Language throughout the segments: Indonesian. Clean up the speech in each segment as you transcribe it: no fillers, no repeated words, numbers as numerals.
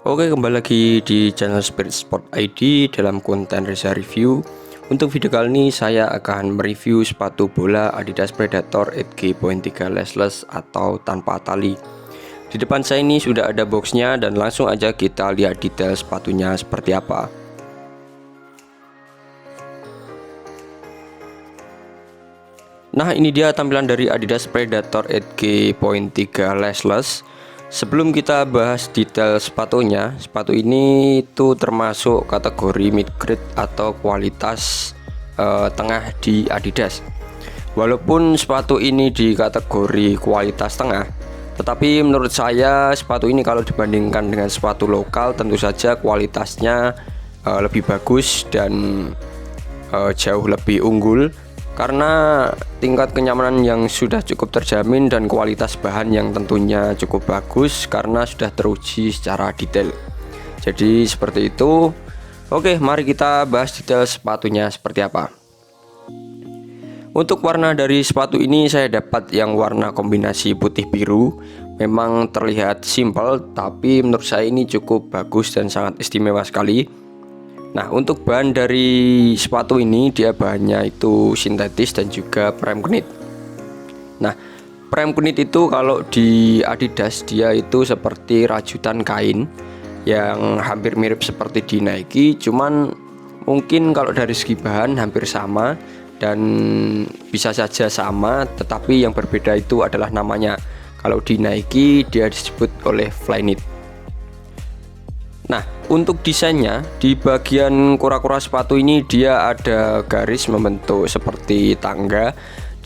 Oke, kembali lagi di channel Spirit Sport ID dalam konten Reza Review. Untuk video kali ini saya akan mereview sepatu bola Adidas Predator 8G.3 lashless atau tanpa tali. Di depan saya ini sudah ada boxnya dan langsung aja kita lihat detail sepatunya seperti apa. Nah, ini dia tampilan dari Adidas Predator 8G.3 lashless. Sebelum kita bahas detail sepatunya, sepatu ini itu termasuk kategori mid grade atau kualitas tengah di Adidas. Walaupun sepatu ini di kategori kualitas tengah, tetapi menurut saya sepatu ini kalau dibandingkan dengan sepatu lokal tentu saja kualitasnya lebih bagus dan jauh lebih unggul, karena tingkat kenyamanan yang sudah cukup terjamin dan kualitas bahan yang tentunya cukup bagus karena sudah teruji secara detail. Jadi seperti itu. Oke, mari kita bahas detail sepatunya seperti apa. Untuk warna dari sepatu ini saya dapat yang warna kombinasi putih biru. Memang terlihat simpel, tapi menurut saya ini cukup bagus dan sangat istimewa sekali. Nah, untuk bahan dari sepatu ini dia bahannya itu sintetis dan juga prem knit. Nah, prem knit itu kalau di Adidas dia itu seperti rajutan kain yang hampir mirip seperti di Nike, cuman mungkin kalau dari segi bahan hampir sama dan bisa saja sama, tetapi yang berbeda itu adalah namanya. Kalau di Nike dia disebut oleh Flyknit. Nah, untuk desainnya di bagian kura-kura sepatu ini dia ada garis membentuk seperti tangga.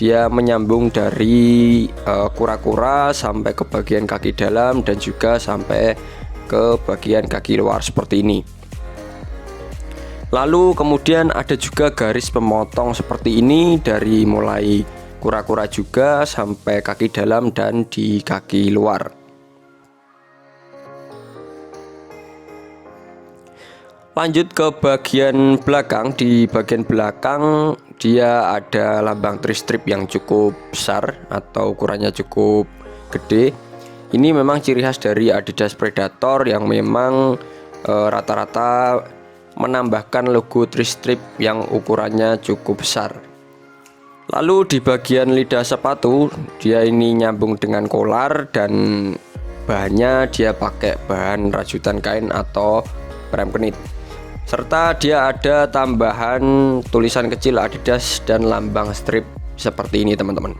Dia menyambung dari kura-kura sampai ke bagian kaki dalam dan juga sampai ke bagian kaki luar seperti ini. Lalu kemudian ada juga garis pemotong seperti ini dari mulai kura-kura juga sampai kaki dalam dan di kaki luar. Lanjut ke bagian belakang. Di bagian belakang dia ada lambang tri-strip yang cukup besar atau ukurannya cukup gede. Ini memang ciri khas dari Adidas Predator yang memang rata-rata menambahkan logo tri-strip yang ukurannya cukup besar. Lalu di bagian lidah sepatu dia ini nyambung dengan kolar dan bahannya dia pakai bahan rajutan kain atau prem knit. Serta dia ada tambahan tulisan kecil Adidas dan lambang strip seperti ini teman-teman.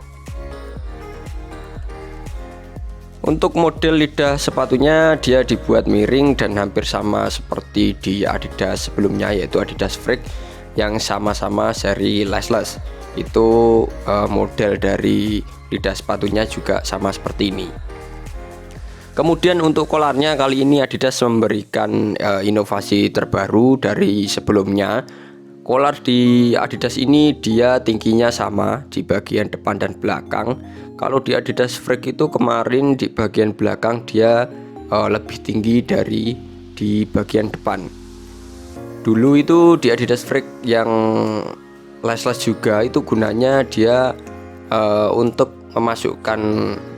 Untuk model lidah sepatunya dia dibuat miring dan hampir sama seperti di Adidas sebelumnya, yaitu Adidas Freak yang sama-sama seri lashless. Itu model dari lidah sepatunya juga sama seperti ini. Kemudian untuk kolarnya kali ini Adidas memberikan inovasi terbaru dari sebelumnya. Kolar di Adidas ini dia tingginya sama di bagian depan dan belakang. Kalau di Adidas Freak itu kemarin di bagian belakang dia lebih tinggi dari di bagian depan. Dulu itu di Adidas Freak yang lashless juga itu gunanya dia untuk memasukkan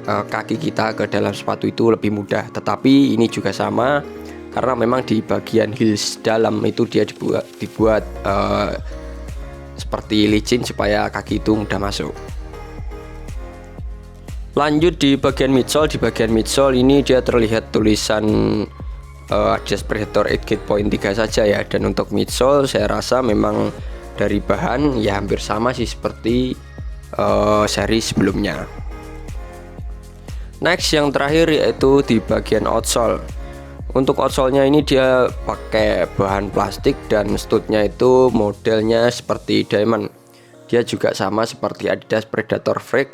kaki kita ke dalam sepatu itu lebih mudah. Tetapi ini juga sama karena memang di bagian heels dalam itu dia dibuat seperti licin supaya kaki itu mudah masuk. Lanjut di bagian midsole. Di bagian midsole ini dia terlihat tulisan Adidas Predator 8G.3 saja ya. Dan untuk midsole saya rasa memang dari bahan ya hampir sama sih seperti seri sebelumnya. Next yang terakhir yaitu di bagian outsole. Untuk outsole-nya ini dia pakai bahan plastik dan stud-nya itu modelnya seperti diamond. Dia juga sama seperti Adidas Predator Freak,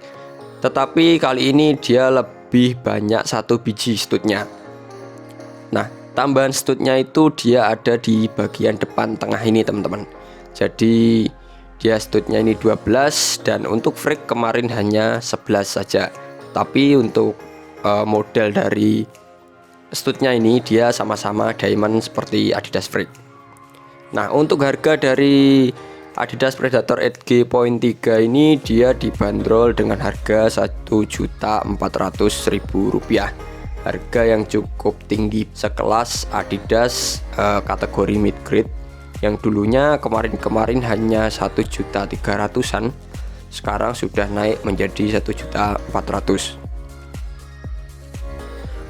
tetapi kali ini dia lebih banyak satu biji stud-nya. Nah, tambahan stud-nya itu dia ada di bagian depan tengah ini teman-teman. Jadi dia stud-nya ini 12 dan untuk Freak kemarin hanya 11 saja. Tapi untuk model dari stud-nya ini dia sama-sama diamond seperti Adidas Freak. Nah, untuk harga dari Adidas Predator 8G.3 ini dia dibanderol dengan harga Rp1.400.000. harga yang cukup tinggi sekelas Adidas kategori mid grade yang dulunya kemarin hanya 1.300.000-an, sekarang sudah naik menjadi 1.400.000.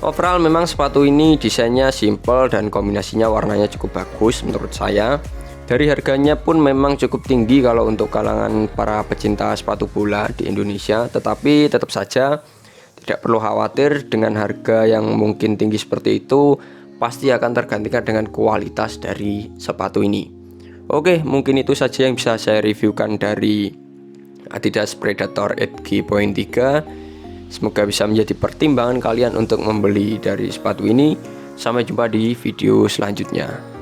Overall memang sepatu ini desainnya simple dan kombinasinya warnanya cukup bagus menurut saya. Dari harganya pun memang cukup tinggi kalau untuk kalangan para pecinta sepatu bola di Indonesia, tetapi tetap saja tidak perlu khawatir dengan harga yang mungkin tinggi seperti itu, pasti akan tergantikan dengan kualitas dari sepatu ini. Oke, mungkin itu saja yang bisa saya reviewkan dari Adidas Predator 8G.3. Semoga bisa menjadi pertimbangan kalian untuk membeli dari sepatu ini. Sampai jumpa di video selanjutnya.